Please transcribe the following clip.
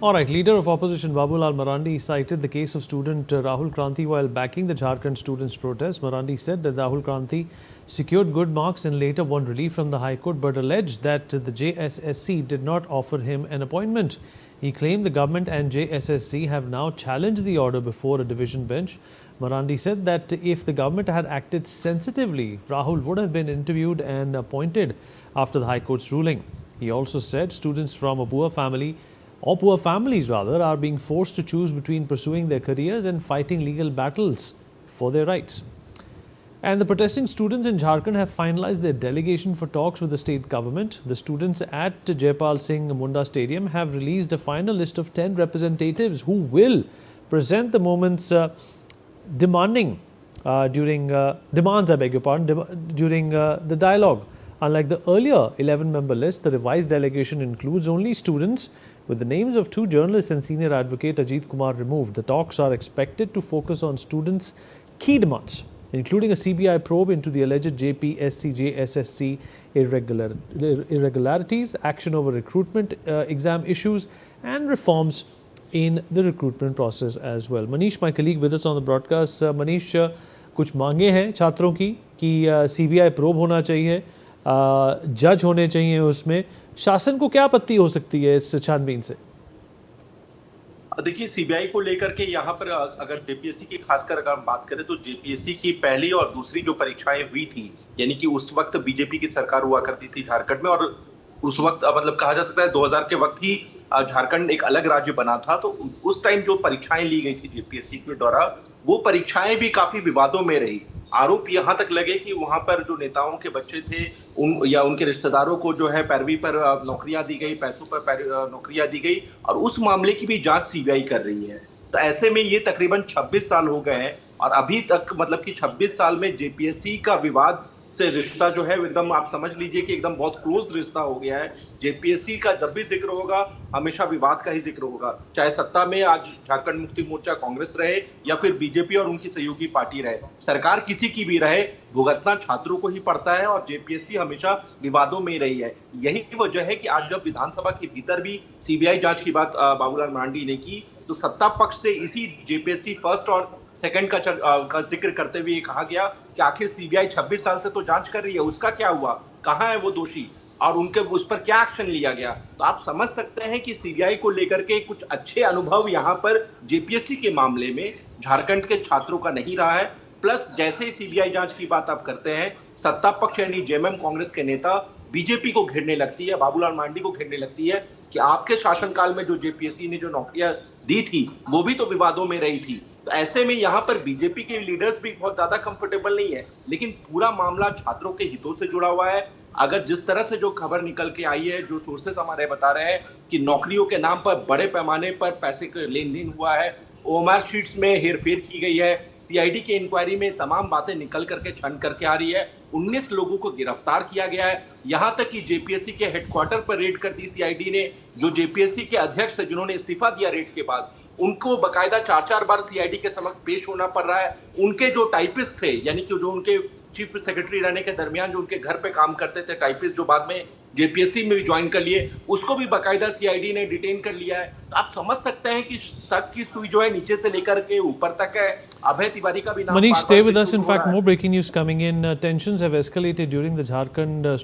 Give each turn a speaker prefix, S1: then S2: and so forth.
S1: All right, leader of opposition Babulal Marandi cited the case of student Rahul Kranti while backing the Jharkhand students' protest. Marandi said that Rahul Kranti secured good marks and later won relief from the High Court, but alleged that the JSSC did not offer him an appointment. He claimed the government and JSSC have now challenged the order before a division bench. Marandi said that if the government had acted sensitively, Rahul would have been interviewed and appointed after the High Court's ruling. He also said students from a poor family or poor families rather are being forced to choose between pursuing their careers and fighting legal battles for their rights. And the protesting students in Jharkhand have finalized their delegation for talks with the state government. The students at Jaipal Singh Munda Stadium have released a final list of 10 representatives who will present the movement's demands during the dialogue. Unlike the earlier 11-member list, the revised delegation includes only students, with the names of 2 journalists and senior advocate Ajit Kumar removed. The talks are expected to focus on students' key demands, including a CBI probe into the alleged JPSC-JSSC irregularities, action over recruitment exam issues, and reforms in the recruitment process as well. Manish, my colleague with us on the broadcast. Manish, कुछ मांगे हैं छात्रों की कि CBI probe होना चाहिए, जज होने चाहिए उसमें. शासन को क्या आपत्ति हो सकती है इस छानबीन से?
S2: देखिए, सीबीआई को लेकर के यहाँ पर अगर जेपीएससी की खासकर अगर हम बात करें तो जेपीएससी की पहली और दूसरी जो परीक्षाएं हुई थी, यानी कि उस वक्त बीजेपी की सरकार हुआ करती थी झारखंड में, और उस वक्त मतलब कहा जा सकता है 2000 के वक्त ही झारखंड एक अलग राज्य बना था. तो उस टाइम जो परीक्षाएं ली गई थी जेपीएससी के द्वारा, वो परीक्षाएं भी काफी विवादों में रही. आरोप यहाँ तक लगे कि वहां पर जो नेताओं के बच्चे थे या उनके रिश्तेदारों को जो है पैरवी पर नौकरियां दी गई, पैसों पर नौकरियां दी गई, और उस मामले की भी जांच सीबीआई कर रही है. तो ऐसे में ये तकरीबन 26 साल हो गए हैं और अभी तक मतलब कि 26 साल में जेपीएससी का विवाद से रिश्ता जो है एकदम आप समझ लीजिए कि एकदम बहुत क्लोज रिश्ता हो गया है. जेपीएससी का जब भी जिक्र होगा हमेशा विवाद का ही जिक्र होगा, चाहे सत्ता में आज झारखंड मुक्ति मोर्चा कांग्रेस रहे या फिर बीजेपी और उनकी सहयोगी पार्टी रहे. सरकार किसी की भी रहे, भुगतना छात्रों को ही पड़ता है और जेपीएससी हमेशा विवादों में रही है. यही वजह है कि आज जब विधानसभा के भीतर भी सीबीआई जांच की बात बाबूलाल मरांडी ने की, तो सत्ता पक्ष से इसी जेपीएससी फर्स्ट और सेकंड का जिक्र करते हुए कहा गया कि आखिर सीबीआई 26 साल से तो जांच कर रही है, उसका क्या हुआ, कहां है वो दोषी और उनके उस पर क्या एक्शन लिया गया. तो आप समझ सकते हैं कि सीबीआई को लेकर के कुछ अच्छे अनुभव यहां पर जेपीएससी के मामले में झारखंड के छात्रों का नहीं रहा है. प्लस जैसे ही सीबीआई जांच की बात आप करते हैं, सत्ता पक्ष यानी जेएमएम कांग्रेस के नेता बीजेपी को घेरने लगती है, बाबूलाल मरांडी को घेरने लगती है कि आपके शासनकाल में जो जेपीएससी ने जो नौकरियां दी थी वो भी तो विवादों में रही थी. तो ऐसे में यहाँ पर बीजेपी के लीडर्स भी बहुत ज्यादा कंफर्टेबल नहीं है, लेकिन पूरा मामला छात्रों के हितों से जुड़ा हुआ है. अगर जिस तरह से जो खबर निकल के आई है, जो सोर्सेस हमारे बता रहे हैं कि नौकरियों के नाम पर बड़े पैमाने पर पैसे का लेन देन हुआ है, ओएमआर शीट्स में हेरफेर की गई है, सीआईडी के इंक्वायरी में तमाम बातें निकल करके छन करके आ रही है. 19 लोगों को गिरफ्तार किया गया है. यहां तक कि जेपीएससी के हेडक्वार्टर पर रेड कर दी सीआईडी ने. जो जेपीएससी के अध्यक्ष थे जिन्होंने इस्तीफा दिया रेड के बाद, उनको बकायदा 4-4 बार सीआईडी के समक्ष पेश होना पड़ रहा है. उनके जो टाइपिस्ट थे, यानी कि जो उनके चीफ सेक्रेटरी रहने के दरमियान जो उनके घर पे काम करते थे टाइपिस्ट, जो बाद में जेपीएससी में भी ज्वाइन कर लिए, उसको भी बकायदा सीआईडी ने डिटेन कर लिया है. तो आप समझ सकते हैं कि शक की सुई जो है नीचे से लेकर के ऊपर तक है. अभय तिवारी का भी नाम.
S1: Manish, stay with us. In fact, more breaking news coming in. Tensions have escalated during the Jharkhand